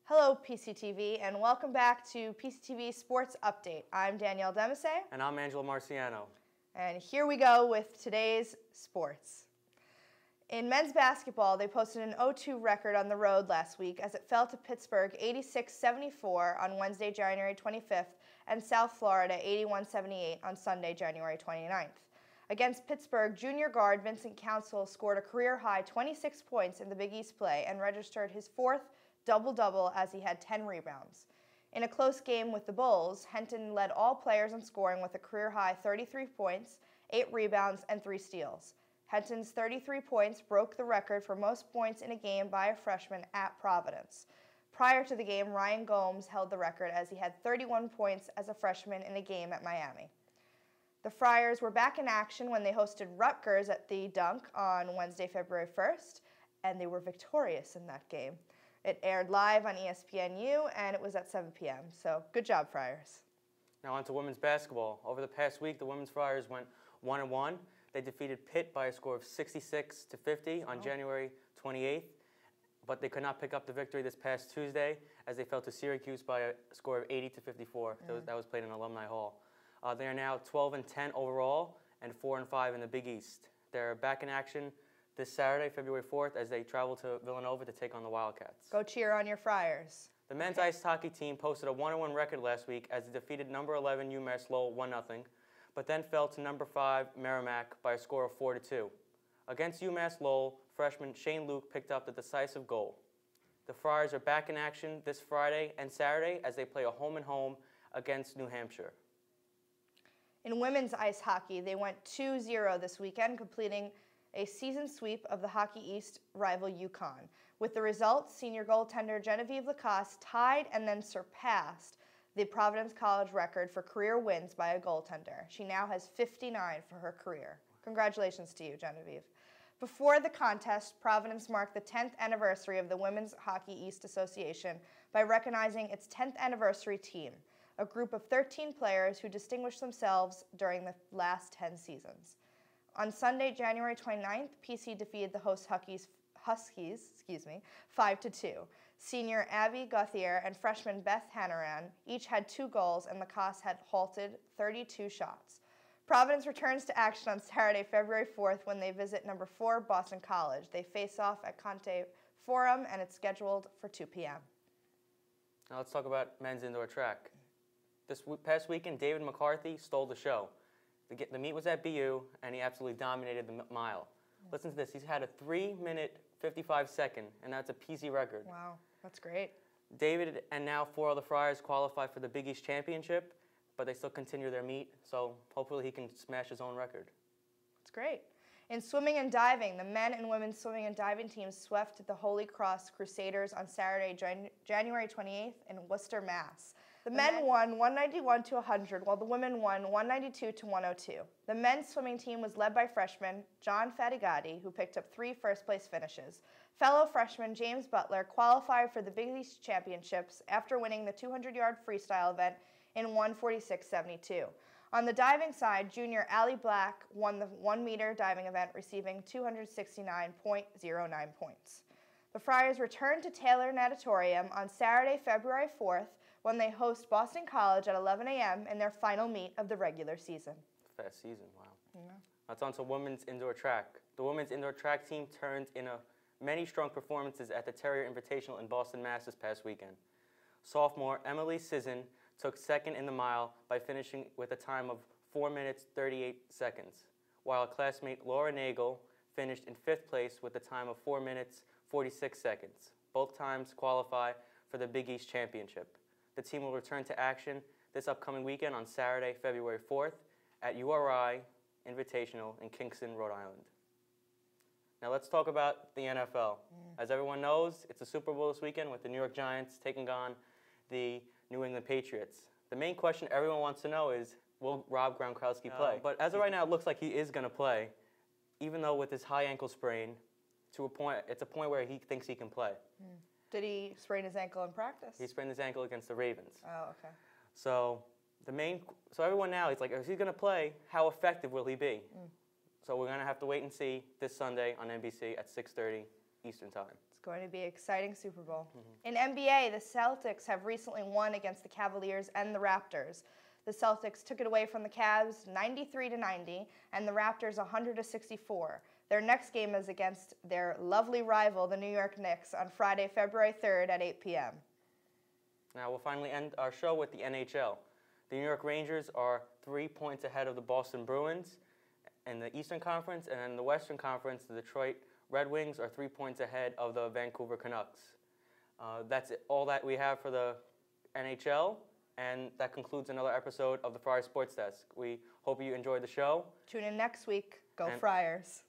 Hello, PCTV, and welcome back to PCTV Sports Update. I'm Danielle Demisay. And I'm Angelo Marciano. And here we go with today's sports. In men's basketball, they posted an 0-2 record on the road last week as it fell to Pittsburgh 86-74 on Wednesday, January 25th, and South Florida 81-78 on Sunday, January 29th. Against Pittsburgh, junior guard Vincent Council scored a career-high 26 points in the Big East play and registered his fourth double-double as he had 10 rebounds. In a close game with the Bulls, Henton led all players in scoring with a career-high 33 points, 8 rebounds, and 3 steals. Henton's 33 points broke the record for most points in a game by a freshman at Providence. Prior to the game, Ryan Gomes held the record as he had 31 points as a freshman in a game at Miami. The Friars were back in action when they hosted Rutgers at the Dunk on Wednesday, February 1st, and they were victorious in that game. It aired live on ESPNU, and it was at 7 p.m., so good job, Friars. Now on to women's basketball. Over the past week, the women's Friars went 1-1. They defeated Pitt by a score of 66-50 on January 28th, but they could not pick up the victory this past Tuesday as they fell to Syracuse by a score of 80-54. That was played in Alumni Hall. They are now 12-10 overall and 4-5 in the Big East. They're back in action this Saturday, February 4th, as they travel to Villanova to take on the Wildcats. Go cheer on your Friars. The men's ice hockey team posted a 1-1 record last week as they defeated number 11 UMass Lowell 1-0, but then fell to number 5 Merrimack by a score of 4-2. Against UMass Lowell, freshman Shane Luke picked up the decisive goal. The Friars are back in action this Friday and Saturday as they play a home-and-home against New Hampshire. In women's ice hockey, they went 2-0 this weekend, completing a season sweep of the Hockey East rival UConn. With the result, senior goaltender Genevieve Lacoste tied and then surpassed the Providence College record for career wins by a goaltender. She now has 59 for her career. Congratulations to you, Genevieve. Before the contest, Providence marked the 10th anniversary of the Women's Hockey East Association by recognizing its 10th anniversary team, a group of 13 players who distinguished themselves during the last 10 seasons. On Sunday, January 29th, PC defeated the host Huskies 5-2. Senior Abby Gauthier and freshman Beth Hannaran each had 2 goals, and Lacoste had halted 32 shots. Providence returns to action on Saturday, February 4th, when they visit number 4 Boston College. They face off at Conte Forum, and it's scheduled for 2 p.m. Now let's talk about men's indoor track. This past weekend, David McCarthy stole the show. The meet was at BU, and he absolutely dominated the mile. Listen to this. He's had a 3-minute 55-second, and that's a PC record. Wow, that's great. David and now 4 other Friars qualify for the Big East Championship, but they still continue their meet, so hopefully he can smash his own record. That's great. In swimming and diving, the men and women's swimming and diving teams swept the Holy Cross Crusaders on Saturday, January 28th in Worcester, Mass. The men won 191-100, while the women won 192-102. The men's swimming team was led by freshman John Fatigati, who picked up 3 first-place finishes. Fellow freshman James Butler qualified for the Big East Championships after winning the 200-yard freestyle event in 1:46.72. On the diving side, junior Allie Black won the 1-meter diving event, receiving 269.09 points. The Friars return to Taylor Natatorium on Saturday, February 4th, when they host Boston College at 11 a.m. in their final meet of the regular season. Fast season, wow. Yeah. That's on to women's indoor track. The women's indoor track team turned in many strong performances at the Terrier Invitational in Boston, Mass. This past weekend. Sophomore Emily Sisson took second in the mile by finishing with a time of 4 minutes 38 seconds, while classmate Laura Nagel finished in 5th place with a time of 4 minutes 46 seconds. Both times qualify for the Big East Championship. The team will return to action this upcoming weekend on Saturday, February 4th at URI Invitational in Kingston, Rhode Island. Now let's talk about the NFL. As everyone knows, it's the Super Bowl this weekend with the New York Giants taking on the New England Patriots. The main question everyone wants to know is, will Rob Gronkowski play? But as of right now, it looks like he is going to play, even though with his high ankle sprain, it's a point where he thinks he can play. Did he sprain his ankle in practice? He sprained his ankle against the Ravens. Oh, okay. So everyone now, it's like, if he's going to play, how effective will he be? So we're going to have to wait and see this Sunday on NBC at 6:30 Eastern Time. Going to be an exciting Super Bowl. In NBA, the Celtics have recently won against the Cavaliers and the Raptors. The Celtics took it away from the Cavs 93-90 and the Raptors 100-64. Their next game is against their lovely rival, the New York Knicks, on Friday, February 3rd at 8 p.m. Now we'll finally end our show with the NHL. The New York Rangers are 3 points ahead of the Boston Bruins in the Eastern Conference, and in the Western Conference, the Detroit Red Wings are 3 points ahead of the Vancouver Canucks. That's all that we have for the NHL, and that concludes another episode of the Friar Sports Desk. We hope you enjoyed the show. Tune in next week. Go Friars.